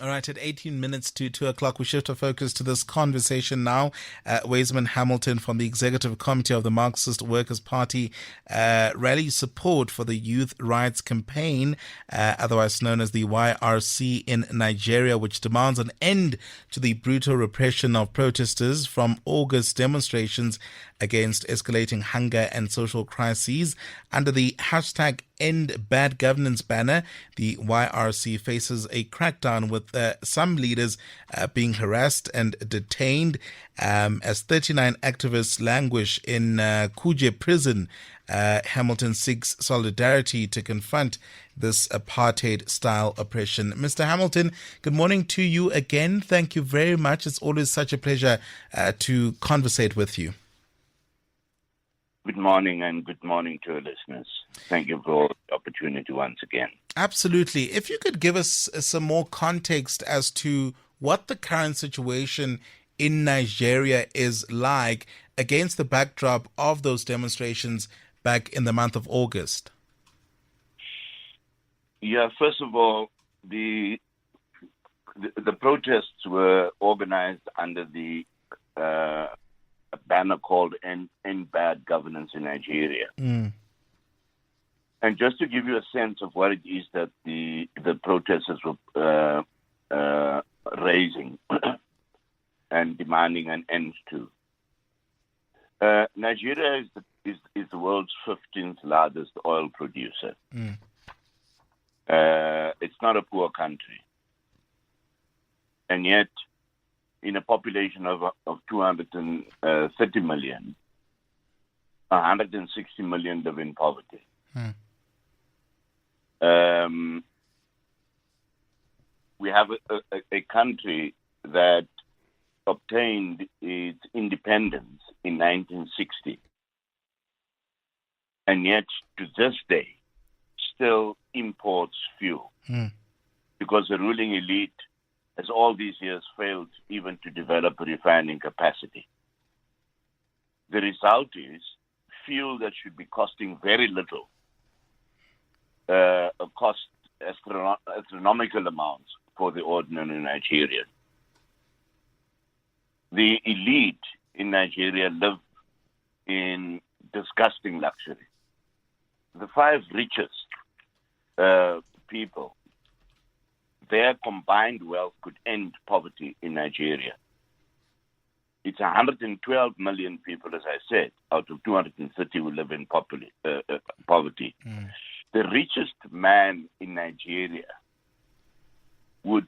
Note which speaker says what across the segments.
Speaker 1: All right, at 18 minutes to 2 o'clock, we shift our focus to this conversation now. Weizmann Hamilton from the Executive Committee of the Marxist Workers Party rallies support for the Youth Rights Campaign, otherwise known as the YRC in Nigeria, which demands an end to the brutal repression of protesters from August demonstrations against escalating hunger and social crises. Under the hashtag End Bad Governance banner, the YRC faces a crackdown with some leaders being harassed and detained as 39 activists languish in Kuje prison. Hamilton seeks solidarity to confront this apartheid-style oppression. Mr. Hamilton, good morning to you again. Thank you very much. It's always such a pleasure to conversate with you.
Speaker 2: Good morning, and good morning to our listeners. Thank you for the opportunity once again.
Speaker 1: Absolutely. If you could give us some more context as to what the current situation in Nigeria is like against the backdrop of those demonstrations back in the month of August.
Speaker 2: Yeah, first of all, the protests were organized under the a banner called End Bad Governance in Nigeria. And just to give you a sense of what it is that the protesters were raising and demanding an end to. Nigeria is the world's 15th largest oil producer. It's not a poor country. And yet, in a population of 230 million, 160 million live in poverty. We have a country that obtained its independence in 1960, and yet to this day still imports fuel because the ruling elite has all these years failed even to develop a refining capacity. The result is fuel that should be costing very little, cost astronomical amounts for the ordinary Nigerian. The elite in Nigeria live in disgusting luxury. The 5 richest people, their combined wealth could end poverty in Nigeria. It's 112 million people, as I said, out of 230 who live in poverty. The richest man in Nigeria would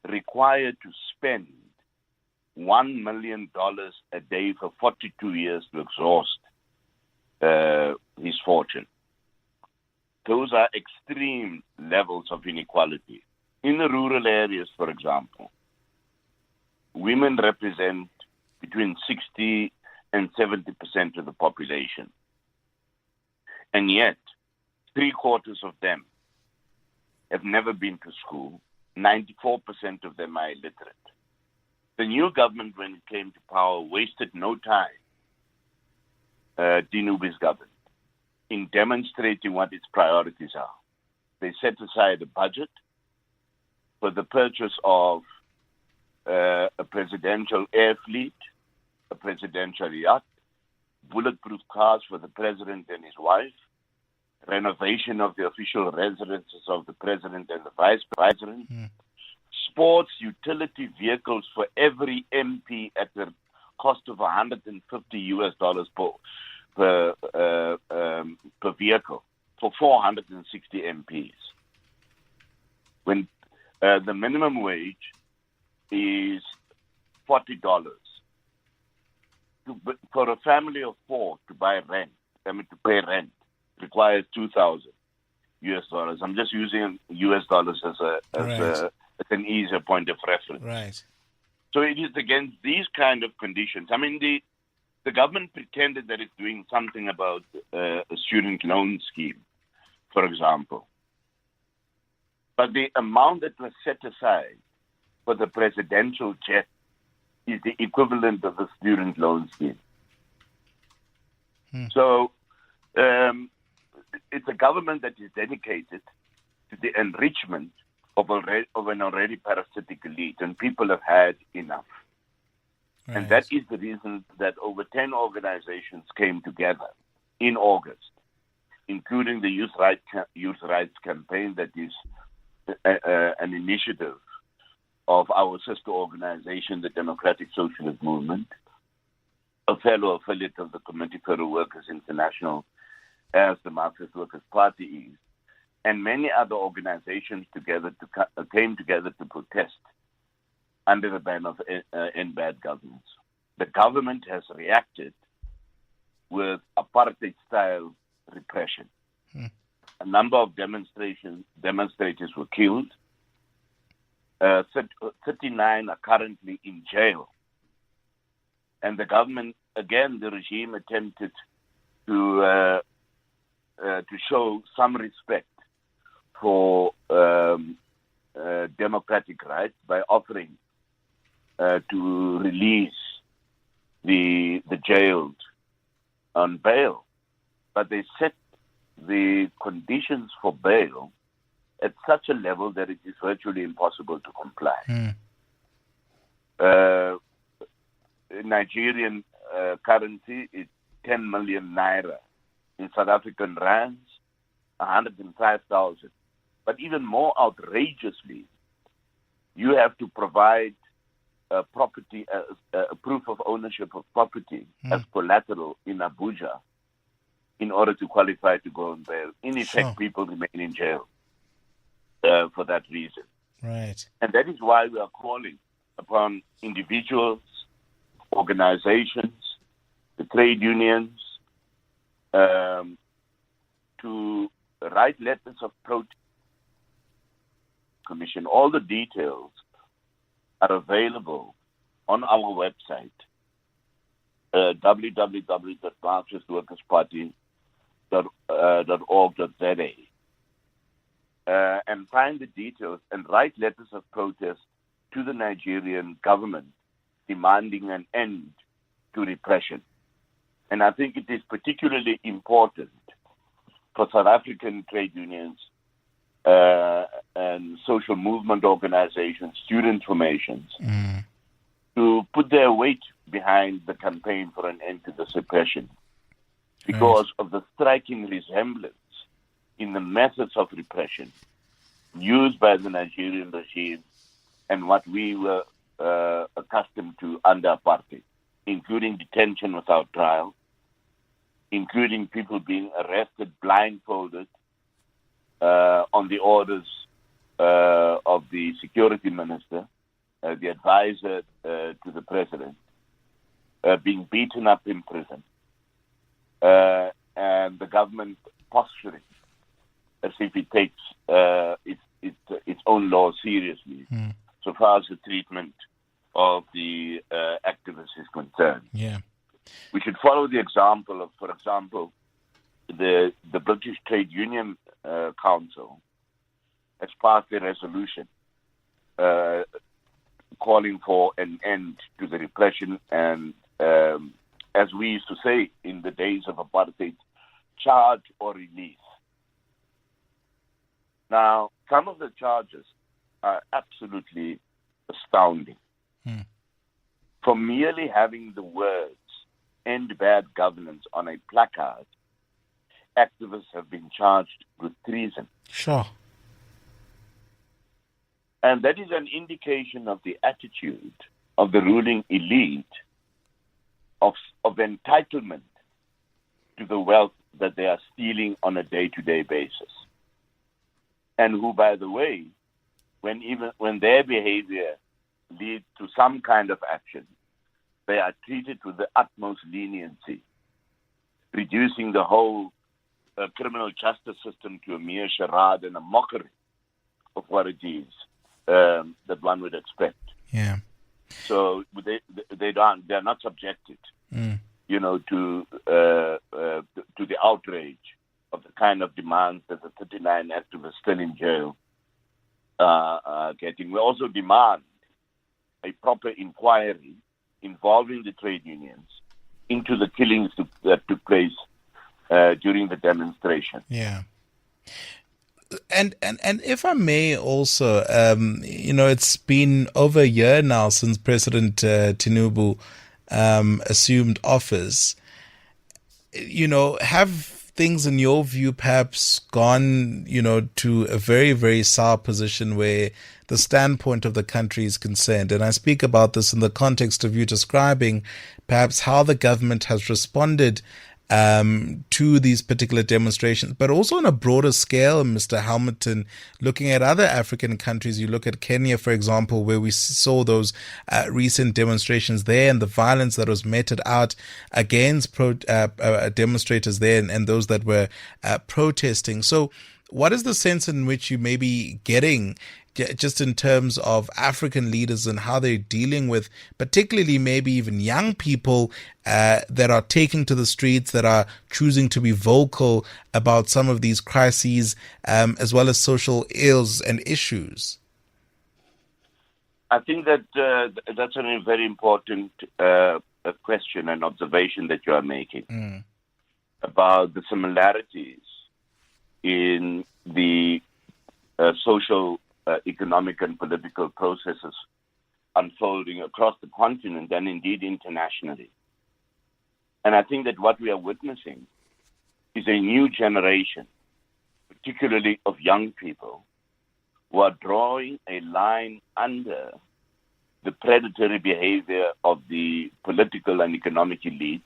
Speaker 2: require to spend $1 million a day for 42 years to exhaust his fortune. Those are extreme levels of inequality. In the rural areas, for example, women represent between 60 and 70% of the population. And yet, 3/4 of them have never been to school. 94% of them are illiterate. The new government, when it came to power, wasted no time, Tinubu's government, in demonstrating what its priorities are. They set aside a budget for the purchase of a presidential air fleet, a presidential yacht, bulletproof cars for the president and his wife, renovation of the official residences of the president and the vice president, sports utility vehicles for every MP at the cost of $150 per vehicle for 460 MPs. When the minimum wage is $40 for a family of 4 to pay rent requires $2,000. I'm just using US dollars as an easier point of reference.
Speaker 1: Right.
Speaker 2: So it is against these kind of conditions. I mean, the government pretended that it's doing something about a student loan scheme, for example. But the amount that was set aside for the presidential jet is the equivalent of the student loan scheme. So it's a government that is dedicated to the enrichment of an already parasitic elite, and people have had enough.
Speaker 1: Right.
Speaker 2: And that is the reason that over 10 organizations came together in August, including the Youth Rights Campaign, that is an initiative of our sister organization, the Democratic Socialist Movement, a fellow affiliate of the Committee for Workers International, as the Marxist Workers Party is, and many other organizations came together to protest under the ban of End Bad Governance. The government has reacted with apartheid-style repression. A number of demonstrators were killed. 39 are currently in jail. And the government, again, the regime attempted to show some respect for democratic rights by offering to release the jailed on bail. But they set the conditions for bail at such a level that it is virtually impossible to comply. Nigerian currency is 10 million naira. In South African rands, 105,000. But even more outrageously, you have to provide property, a proof of ownership of property as collateral in Abuja in order to qualify to go on bail. In effect, people remain in jail for that reason.
Speaker 1: Right.
Speaker 2: And that is why we are calling upon individuals, organizations, the trade unions, to write letters of protest. Commission. All the details are available on our website, www.marxistworkersparty.org.za, and find the details and write letters of protest to the Nigerian government demanding an end to repression. And I think it is particularly important for South African trade unions and social movement organizations, student formations, to put their weight behind the campaign for an end to this repression because of the striking resemblance in the methods of repression used by the Nigerian regime and what we were accustomed to under apartheid, including detention without trial, including people being arrested blindfolded on the orders of the security minister, the advisor to the president, being beaten up in prison, and the government posturing as if it takes its own law seriously, so far as the treatment of the activists is concerned.
Speaker 1: Yeah.
Speaker 2: We should follow the example of, for example, the British Trade Union Council has passed a resolution calling for an end to the repression and, as we used to say in the days of apartheid, charge or release. Now, some of the charges are absolutely astounding. From merely having the words "End Bad Governance" on a placard, activists have been charged with treason.
Speaker 1: Sure.
Speaker 2: And that is an indication of the attitude of the ruling elite of entitlement to the wealth that they are stealing on a day-to-day basis. And who, by the way, when their behavior leads to some kind of action, they are treated with the utmost leniency, reducing the whole criminal justice system to a mere charade and a mockery of what it is that one would expect.
Speaker 1: Yeah.
Speaker 2: So they're not subjected, to the outrage of the kind of demands that the 39 activists still in jail are getting. We also demand a proper inquiry involving the trade unions into the killings that took place during the demonstration.
Speaker 1: Yeah. And if I may also, it's been over a year now since President Tinubu assumed office. Have things in your view perhaps gone, to a very, very sour position where the standpoint of the country is concerned? And I speak about this in the context of you describing perhaps how the government has responded to these particular demonstrations, but also on a broader scale, Mr. Hamilton, looking at other African countries. You look at Kenya, for example, where we saw those recent demonstrations there and the violence that was meted out against demonstrators there and those that were protesting. So what is the sense in which you may be getting just in terms of African leaders and how they're dealing with particularly maybe even young people that are taking to the streets, that are choosing to be vocal about some of these crises, as well as social ills and issues?
Speaker 2: I think that that's a very important question and observation that you are making about the similarities in the social, economic and political processes unfolding across the continent and indeed internationally. And I think that what we are witnessing is a new generation, particularly of young people, who are drawing a line under the predatory behavior of the political and economic elites,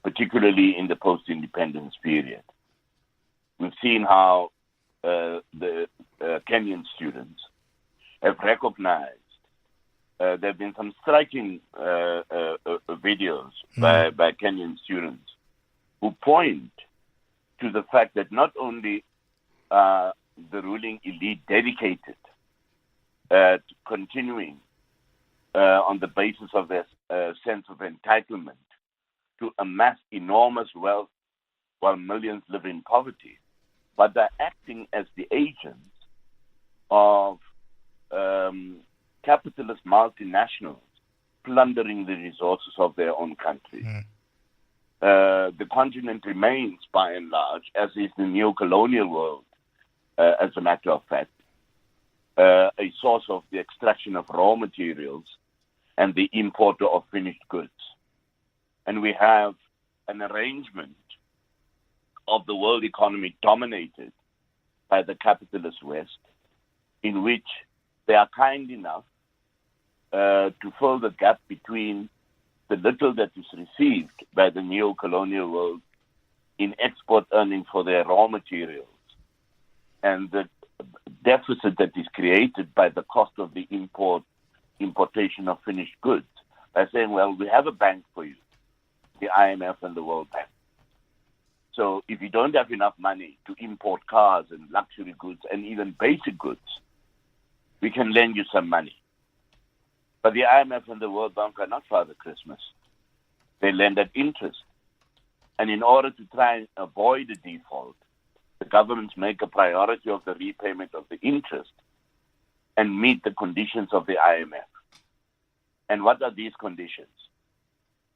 Speaker 2: particularly in the post-independence period. We've seen how the Kenyan students have recognized. There have been some striking videos by Kenyan students who point to the fact that not only are the ruling elite dedicated at continuing on the basis of their sense of entitlement to amass enormous wealth while millions live in poverty, but they're acting as the agents of capitalist multinationals plundering the resources of their own country. The continent remains, by and large, as is the neo-colonial world, as a matter of fact, a source of the extraction of raw materials and the importer of finished goods. And we have an arrangement of the world economy dominated by the capitalist West, in which they are kind enough to fill the gap between the little that is received by the neo-colonial world in export earnings for their raw materials and the deficit that is created by the cost of the importation of finished goods, by saying, well, we have a bank for you, the IMF and the World Bank. So if you don't have enough money to import cars and luxury goods and even basic goods, we can lend you some money. But the IMF and the World Bank are not Father Christmas. They lend at interest. And in order to try and avoid a default, the governments make a priority of the repayment of the interest and meet the conditions of the IMF. And what are these conditions?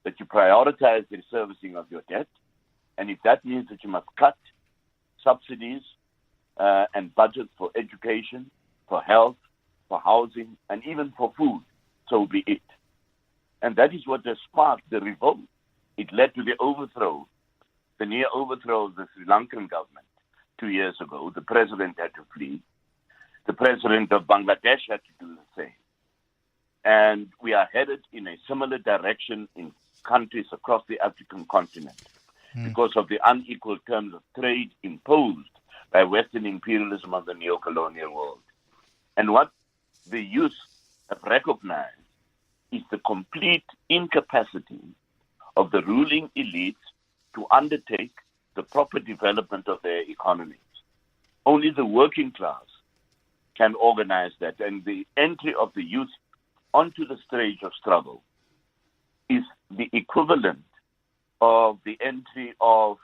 Speaker 2: That you prioritize the servicing of your debt, and if that means that you must cut subsidies and budget for education, for health, for housing, and even for food, so be it. And that is what has sparked the revolt. It led to the overthrow, the near overthrow of the Sri Lankan government 2 years ago. The president had to flee. The president of Bangladesh had to do the same. And we are headed in a similar direction in countries across the African continent because of the unequal terms of trade imposed by Western imperialism of the neo-colonial world. And what the youth have recognized is the complete incapacity of the ruling elites to undertake the proper development of their economies. Only the working class can organize that, and the entry of the youth onto the stage of struggle is the equivalent of the entry of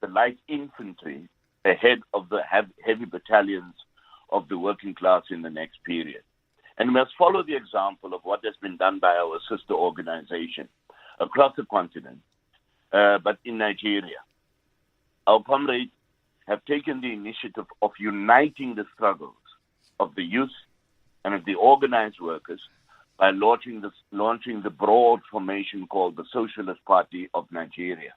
Speaker 2: the light infantry ahead of the heavy battalions of the working class in the next period. And we must follow the example of what has been done by our sister organization across the continent, but in Nigeria. Our comrades have taken the initiative of uniting the struggles of the youth and of the organized workers by launching the broad formation called the Socialist Party of Nigeria,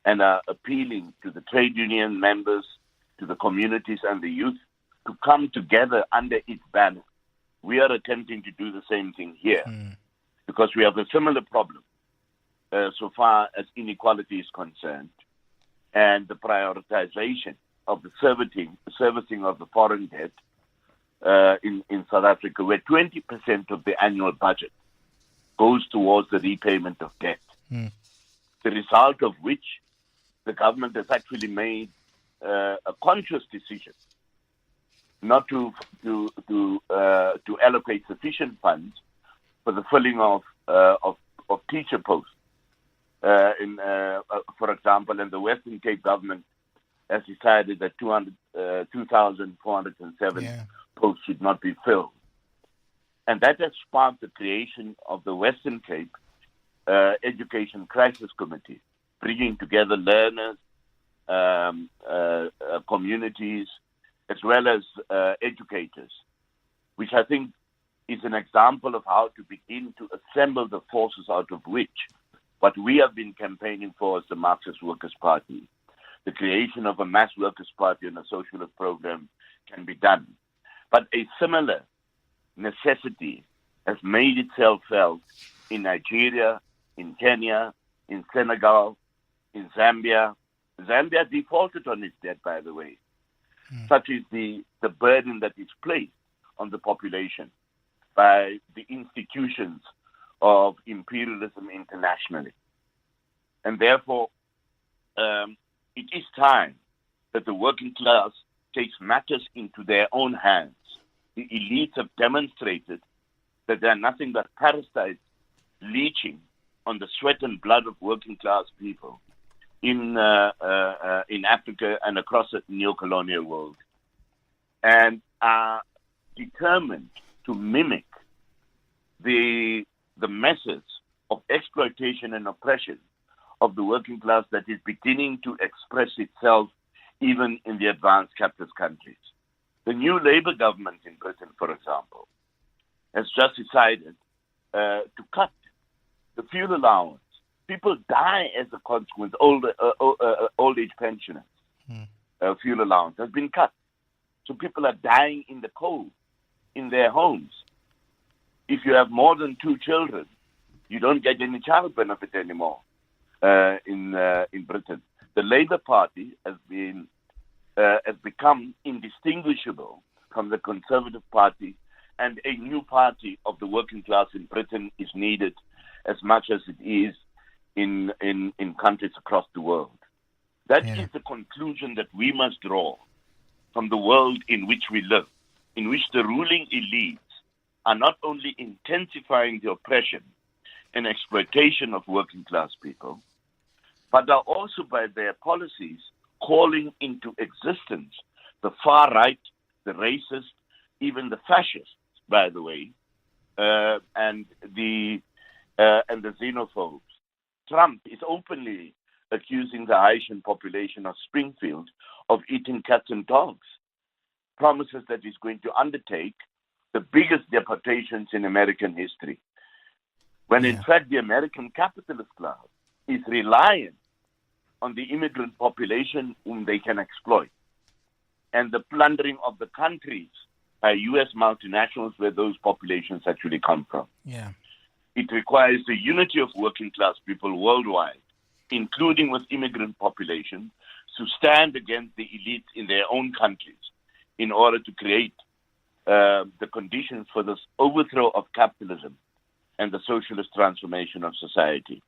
Speaker 2: and are appealing to the trade union members, to the communities and the youth to come together under its banner. We are attempting to do the same thing here because we have a similar problem so far as inequality is concerned, and the prioritization of the servicing of the foreign debt in South Africa, where 20% of the annual budget goes towards the repayment of debt. The result of which the government has actually made a conscious decision not to allocate sufficient funds for the filling of teacher posts. For example, in the Western Cape government has decided that 2,407 posts should not be filled. And that has sparked the creation of the Western Cape Education Crisis Committee, bringing together learners, communities, as well as educators, which I think is an example of how to begin to assemble the forces out of which what we have been campaigning for as the Marxist Workers Party, the creation of a mass workers' party and a socialist program, can be done. But a similar necessity has made itself felt in Nigeria, in Kenya, in Senegal, in Zambia. Zambia defaulted on its debt, by the way. Such is the burden that is placed on the population by the institutions of imperialism internationally. And therefore, it is time that the working class takes matters into their own hands. The elites have demonstrated that they are nothing but parasites leeching on the sweat and blood of working class people in Africa and across the neo-colonial world, and are determined to mimic the methods of exploitation and oppression of the working class that is beginning to express itself even in the advanced capitalist countries. The new Labour government in Britain, for example, has just decided to cut the fuel allowance. People die as a consequence. Old age pensioners, fuel allowance has been cut. So people are dying in the cold in their homes. If you have more than 2 children, you don't get any child benefit anymore in Britain. The Labour Party has become indistinguishable from the Conservative Party, and a new party of the working class in Britain is needed as much as it is in countries across the world. That is the conclusion that we must draw from the world in which we live, in which the ruling elites are not only intensifying the oppression and exploitation of working class people, but are also by their policies calling into existence the far right, the racist, even the fascists, by the way, and the xenophobes. Trump is openly accusing the Haitian population of Springfield of eating cats and dogs, promises that he's going to undertake the biggest deportations in American history, when in fact the American capitalist class is reliant on the immigrant population whom they can exploit, and the plundering of the countries by U.S. multinationals where those populations actually come from. It requires the unity of working class people worldwide, including with immigrant populations, to stand against the elites in their own countries in order to create the conditions for this overthrow of capitalism and the socialist transformation of society.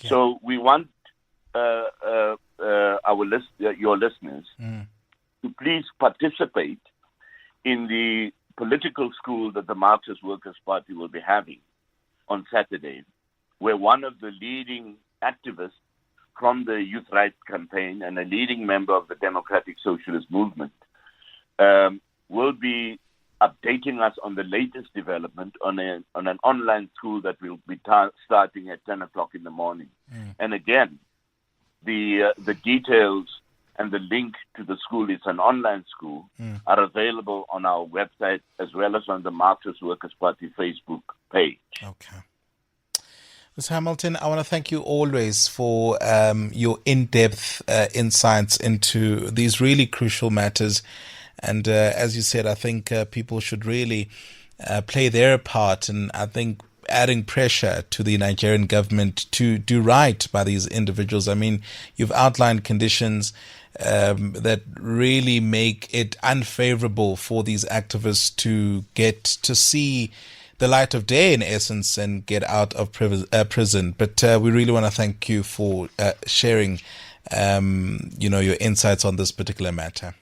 Speaker 2: So we want your listeners to please participate in the political school that the Marxist Workers Party will be having on Saturday, where one of the leading activists from the Youth Rights Campaign and a leading member of the Democratic Socialist Movement will be updating us on the latest development on an online school that will be starting at 10 o'clock in the morning. And again, the details and the link to the school, it's an online school, are available on our website as well as on the Marxist Workers Party Facebook page.
Speaker 1: Okay. Ms. Hamilton, I want to thank you always for your in-depth insights into these really crucial matters. And as you said, I think people should really play their part, and I think adding pressure to the Nigerian government to do right by these individuals. I mean, you've outlined conditions that really make it unfavorable for these activists to get to see the light of day, in essence, and get out of prison. But we really want to thank you for sharing, your insights on this particular matter.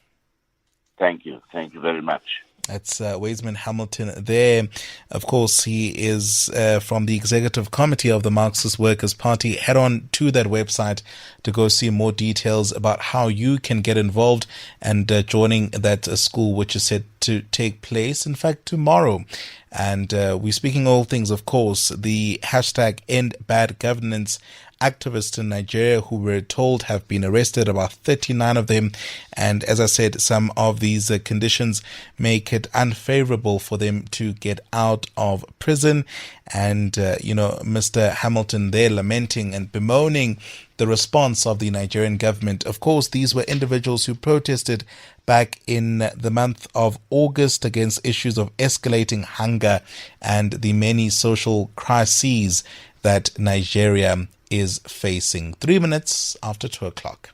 Speaker 2: Thank you. Thank you very much.
Speaker 1: That's Weizmann Hamilton there. Of course, he is from the Executive Committee of the Marxist Workers Party. Head on to that website to go see more details about how you can get involved and joining that school, which is set to take place, in fact, tomorrow. And we're speaking all things, of course, the hashtag End Bad Governance activists in Nigeria who we're told have been arrested, about 39 of them. And as I said, some of these conditions make it unfavorable for them to get out of prison. And, Mr. Hamilton there lamenting and bemoaning the response of the Nigerian government. Of course, these were individuals who protested back in the month of August against issues of escalating hunger and the many social crises that Nigeria is facing. 3 minutes after 2 o'clock.